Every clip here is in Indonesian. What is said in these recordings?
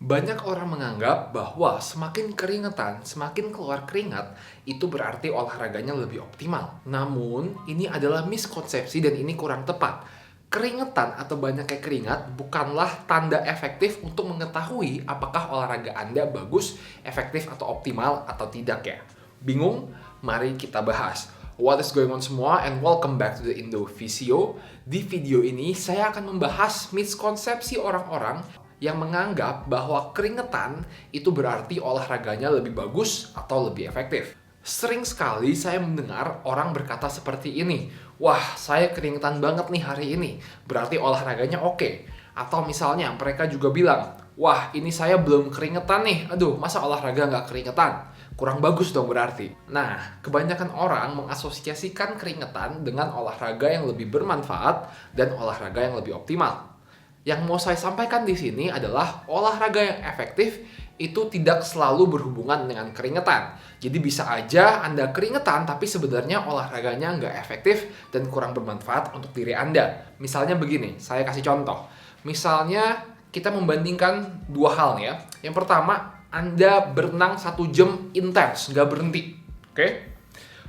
Banyak orang menganggap bahwa semakin keringetan, semakin keluar keringat, itu berarti olahraganya lebih optimal. Namun, ini adalah miskonsepsi dan ini kurang tepat. Keringetan atau banyaknya keringat bukanlah tanda efektif untuk mengetahui apakah olahraga Anda bagus, efektif, atau optimal atau tidak ya. Bingung? Mari kita bahas. What is going on semua, and welcome back to the Indo Physio. Di video ini saya akan membahas miskonsepsi orang-orang yang menganggap bahwa keringetan itu berarti olahraganya lebih bagus atau lebih efektif. Sering sekali saya mendengar orang berkata seperti ini, wah saya keringetan banget nih hari ini, berarti olahraganya oke. Atau misalnya mereka juga bilang, wah ini saya belum keringetan nih, aduh masa olahraga nggak keringetan? Kurang bagus dong berarti. Nah, kebanyakan orang mengasosiasikan keringetan dengan olahraga yang lebih bermanfaat dan olahraga yang lebih optimal. Yang mau saya sampaikan di sini adalah olahraga yang efektif itu tidak selalu berhubungan dengan keringetan. Jadi bisa aja Anda keringetan tapi sebenarnya olahraganya nggak efektif dan kurang bermanfaat untuk diri Anda. Misalnya begini, saya kasih contoh. Misalnya kita membandingkan dua hal nih ya. Yang pertama, Anda berenang 1 jam intens, nggak berhenti. Oke?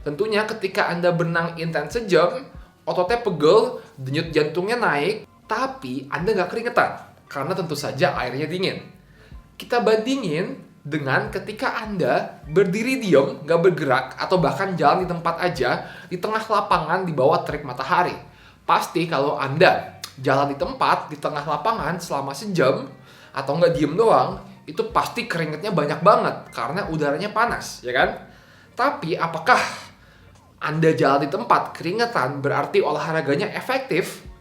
Tentunya ketika Anda berenang intens sejam, ototnya pegel, denyut jantungnya naik, tapi Anda nggak keringetan, karena tentu saja airnya dingin. Kita bandingin dengan ketika Anda berdiri diam, nggak bergerak, atau bahkan jalan di tempat aja, di tengah lapangan di bawah terik matahari. Pasti kalau Anda jalan di tempat, di tengah lapangan selama sejam, atau nggak diem doang, itu pasti keringetnya banyak banget, karena udaranya panas, ya kan? Tapi apakah Anda jalan di tempat, keringetan, berarti olahraganya efektif?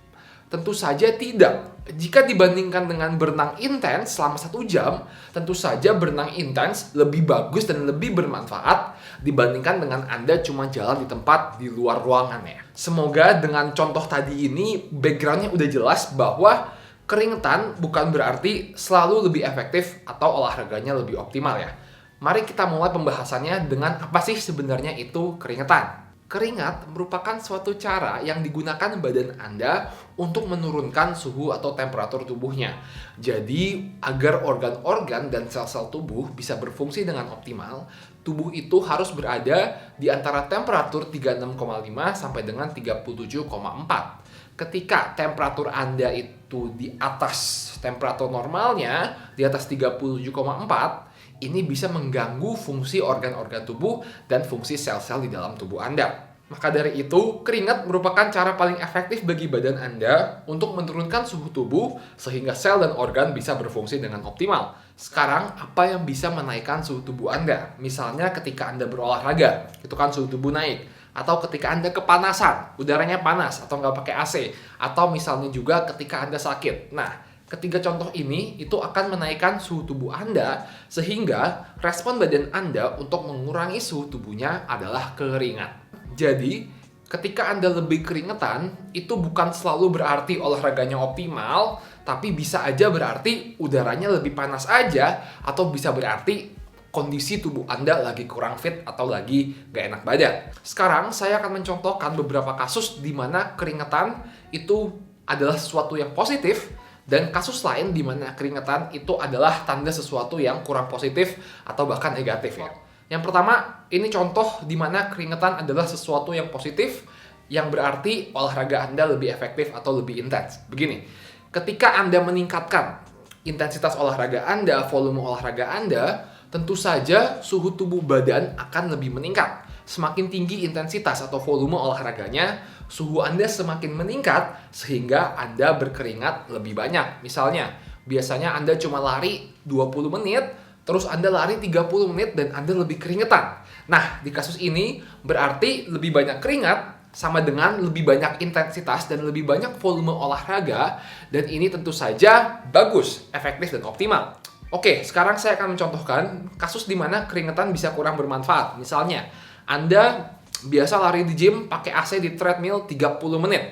Tentu saja tidak. Jika dibandingkan dengan berenang intens selama 1 jam, tentu saja berenang intens lebih bagus dan lebih bermanfaat dibandingkan dengan Anda cuma jalan di tempat di luar ruangan ya. Semoga dengan contoh tadi ini backgroundnya udah jelas bahwa keringetan bukan berarti selalu lebih efektif atau olahraganya lebih optimal ya. Mari kita mulai pembahasannya dengan apa sih sebenarnya itu keringetan. Keringat merupakan suatu cara yang digunakan badan Anda untuk menurunkan suhu atau temperatur tubuhnya. Jadi, agar organ-organ dan sel-sel tubuh bisa berfungsi dengan optimal, tubuh itu harus berada di antara temperatur 36,5 sampai dengan 37,4. Ketika temperatur Anda itu di atas temperatur normalnya, di atas 37,4, ini bisa mengganggu fungsi organ-organ tubuh dan fungsi sel-sel di dalam tubuh Anda. Maka dari itu, keringat merupakan cara paling efektif bagi badan Anda untuk menurunkan suhu tubuh sehingga sel dan organ bisa berfungsi dengan optimal. Sekarang, apa yang bisa menaikkan suhu tubuh Anda? Misalnya ketika Anda berolahraga, itu kan suhu tubuh naik. Atau ketika Anda kepanasan, udaranya panas atau nggak pakai AC. Atau misalnya juga ketika Anda sakit. Nah, ketiga contoh ini itu akan menaikkan suhu tubuh Anda sehingga respon badan Anda untuk mengurangi suhu tubuhnya adalah keringat. Jadi, ketika Anda lebih keringetan, itu bukan selalu berarti olahraganya optimal, tapi bisa aja berarti udaranya lebih panas aja, atau bisa berarti kondisi tubuh Anda lagi kurang fit atau lagi gak enak badan. Sekarang saya akan mencontohkan beberapa kasus di mana keringetan itu adalah sesuatu yang positif, dan kasus lain di mana keringetan itu adalah tanda sesuatu yang kurang positif atau bahkan negatif ya. Yang pertama, ini contoh di mana keringetan adalah sesuatu yang positif yang berarti olahraga Anda lebih efektif atau lebih intens. Begini, ketika Anda meningkatkan intensitas olahraga Anda, volume olahraga Anda, tentu saja suhu tubuh badan akan lebih meningkat. Semakin tinggi intensitas atau volume olahraganya, suhu Anda semakin meningkat sehingga Anda berkeringat lebih banyak. Misalnya, biasanya Anda cuma lari 20 menit, terus Anda lari 30 menit dan Anda lebih keringetan. Nah, di kasus ini berarti lebih banyak keringat sama dengan lebih banyak intensitas dan lebih banyak volume olahraga, dan ini tentu saja bagus, efektif, dan optimal. Oke, sekarang saya akan mencontohkan kasus di mana keringetan bisa kurang bermanfaat. Misalnya, Anda biasa lari di gym pakai AC di treadmill 30 menit.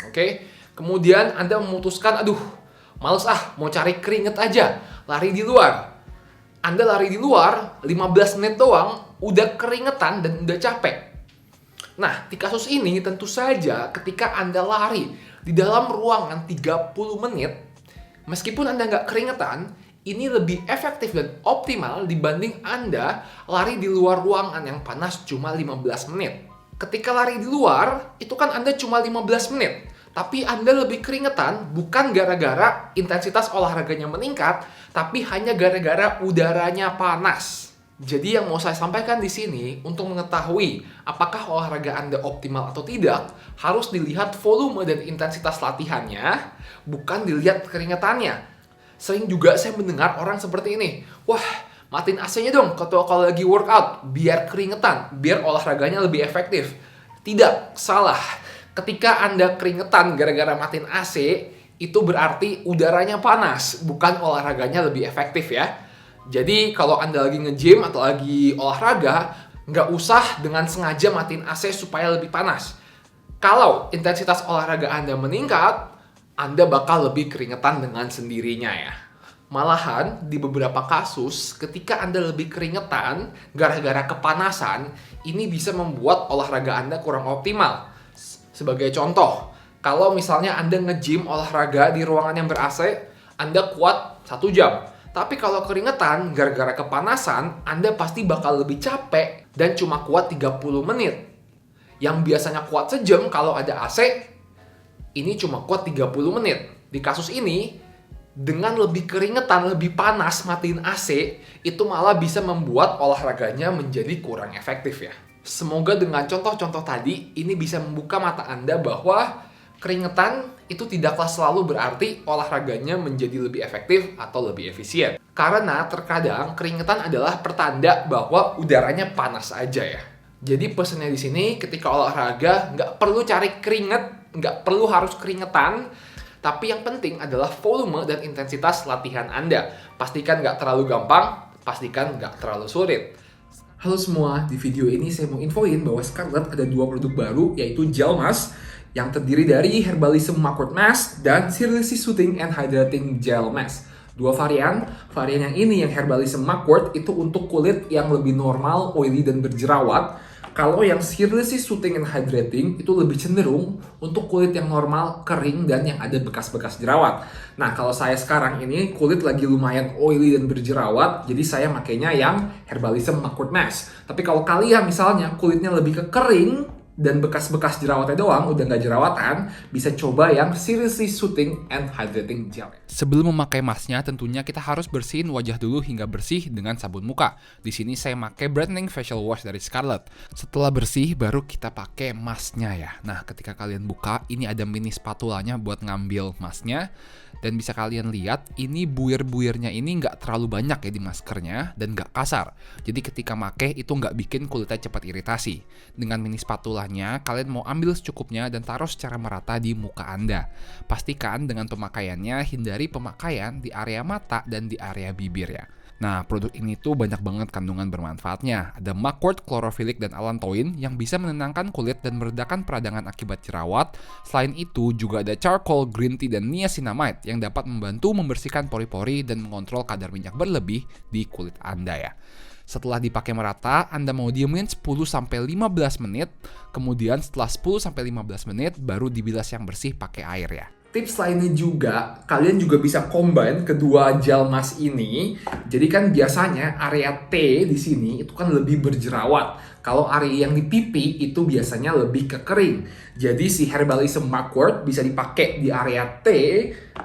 Oke? Kemudian Anda memutuskan, aduh, males mau cari keringet aja, lari di luar. Anda lari di luar 15 menit doang, udah keringetan dan udah capek. Nah, di kasus ini tentu saja ketika Anda lari di dalam ruangan 30 menit, meskipun Anda nggak keringetan, ini lebih efektif dan optimal dibanding Anda lari di luar ruangan yang panas cuma 15 menit. Ketika lari di luar, itu kan Anda cuma 15 menit. Tapi Anda lebih keringetan bukan gara-gara intensitas olahraganya meningkat, tapi hanya gara-gara udaranya panas. Jadi yang mau saya sampaikan di sini, untuk mengetahui apakah olahraga Anda optimal atau tidak, harus dilihat volume dan intensitas latihannya, bukan dilihat keringetannya. Sering juga saya mendengar orang seperti ini, wah, matiin AC-nya dong kalau lagi workout, biar keringetan, biar olahraganya lebih efektif. Tidak, salah. Ketika Anda keringetan gara-gara matiin AC, itu berarti udaranya panas, bukan olahraganya lebih efektif ya. Jadi kalau Anda lagi nge-gym atau lagi olahraga, nggak usah dengan sengaja matiin AC supaya lebih panas. Kalau intensitas olahraga Anda meningkat, Anda bakal lebih keringetan dengan sendirinya ya. Malahan, di beberapa kasus, ketika Anda lebih keringetan gara-gara kepanasan, ini bisa membuat olahraga Anda kurang optimal. Sebagai contoh, kalau misalnya Anda nge-gym olahraga di ruangan yang ber-AC, Anda kuat 1 jam. Tapi kalau keringetan gara-gara kepanasan, Anda pasti bakal lebih capek dan cuma kuat 30 menit. Yang biasanya kuat sejam kalau ada AC, ini cuma kuat 30 menit. Di kasus ini, dengan lebih keringetan, lebih panas matiin AC, itu malah bisa membuat olahraganya menjadi kurang efektif ya. Semoga dengan contoh-contoh tadi, ini bisa membuka mata Anda bahwa keringetan itu tidaklah selalu berarti olahraganya menjadi lebih efektif atau lebih efisien. Karena terkadang keringetan adalah pertanda bahwa udaranya panas aja ya. Jadi pesannya di sini ketika olahraga nggak perlu cari keringet, nggak perlu harus keringetan, tapi yang penting adalah volume dan intensitas latihan Anda. Pastikan nggak terlalu gampang, pastikan nggak terlalu sulit. Halo semua, di video ini saya mau infoin bahwa Scarlett ada 2 produk baru, yaitu Gel Mask yang terdiri dari Herbalism Mugwort Mask dan Seriously Soothing and Hydrating Gel Mask. 2 varian yang ini yang Herbalism Mugwort itu untuk kulit yang lebih normal, oily dan berjerawat. Kalau yang Seriously Soothing and Hydrating itu lebih cenderung untuk kulit yang normal, kering, dan yang ada bekas-bekas jerawat. Nah, kalau saya sekarang ini kulit lagi lumayan oily dan berjerawat, jadi saya makainya yang Herbalism Mugwort Mask. Tapi kalau kalian misalnya kulitnya lebih ke kering dan bekas-bekas jerawatnya doang, udah nggak jerawatan, bisa coba yang Seriously Soothing and Hydrating Gel. Sebelum memakai masknya, tentunya kita harus bersihin wajah dulu hingga bersih dengan sabun muka. Di sini saya pakai Brightening Facial Wash dari Scarlett. Setelah bersih, baru kita pakai masknya ya. Nah, ketika kalian buka, ini ada mini spatulanya buat ngambil masknya. Dan bisa kalian lihat, ini buir-buirnya ini nggak terlalu banyak ya di maskernya dan nggak kasar. Jadi ketika pakai itu nggak bikin kulitnya cepat iritasi. Dengan mini spatulanya, kalian mau ambil secukupnya dan taruh secara merata di muka Anda. Pastikan dengan pemakaiannya, hindari pemakaian di area mata dan di area bibir ya. Nah, produk ini tuh banyak banget kandungan bermanfaatnya. Ada mugwort, klorofillik, dan allantoin yang bisa menenangkan kulit dan meredakan peradangan akibat jerawat. Selain itu, juga ada charcoal, green tea, dan niacinamide yang dapat membantu membersihkan pori-pori dan mengontrol kadar minyak berlebih di kulit Anda ya. Setelah dipakai merata, Anda mau diemin 10-15 menit, kemudian setelah 10-15 menit baru dibilas yang bersih pakai air ya. Tips lainnya juga, kalian juga bisa combine kedua gel mask ini. Jadi kan biasanya area T di sini itu kan lebih berjerawat. Kalau area yang di pipi itu biasanya lebih ke kering. Jadi si Herbalism Mugwort bisa dipakai di area T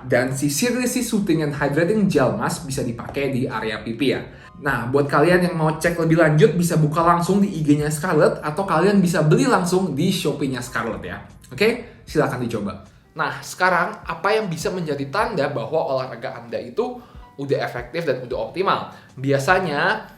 dan si Seriously Soothing and Hydrating Gel Mask bisa dipakai di area pipi ya. Nah, buat kalian yang mau cek lebih lanjut bisa buka langsung di IG-nya Scarlett atau kalian bisa beli langsung di Shopee-nya Scarlett ya. Oke? Silakan dicoba. Nah, sekarang apa yang bisa menjadi tanda bahwa olahraga Anda itu udah efektif dan udah optimal? Biasanya,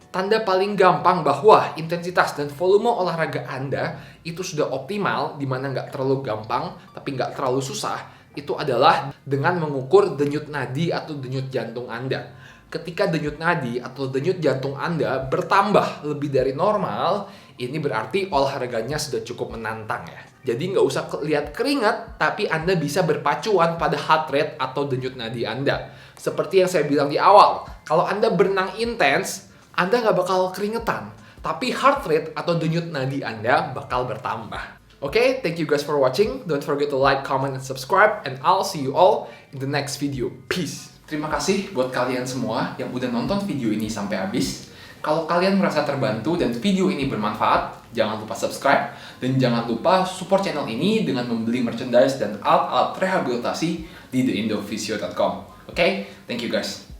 tanda paling gampang bahwa intensitas dan volume olahraga Anda itu sudah optimal, di mana nggak terlalu gampang, tapi nggak terlalu susah, itu adalah dengan mengukur denyut nadi atau denyut jantung Anda. Ketika denyut nadi atau denyut jantung Anda bertambah lebih dari normal, ini berarti olahraganya sudah cukup menantang ya. Jadi nggak usah lihat keringat, tapi Anda bisa berpacuan pada heart rate atau denyut nadi Anda. Seperti yang saya bilang di awal, kalau Anda berenang intens, Anda nggak bakal keringetan. Tapi heart rate atau denyut nadi Anda bakal bertambah. Okay, thank you guys for watching. Don't forget to like, comment, and subscribe. And I'll see you all in the next video. Peace! Terima kasih buat kalian semua yang udah nonton video ini sampai habis. Kalau kalian merasa terbantu dan video ini bermanfaat, jangan lupa subscribe dan jangan lupa support channel ini dengan membeli merchandise dan alat-alat rehabilitasi di theindophysio.com. Oke, thank you guys.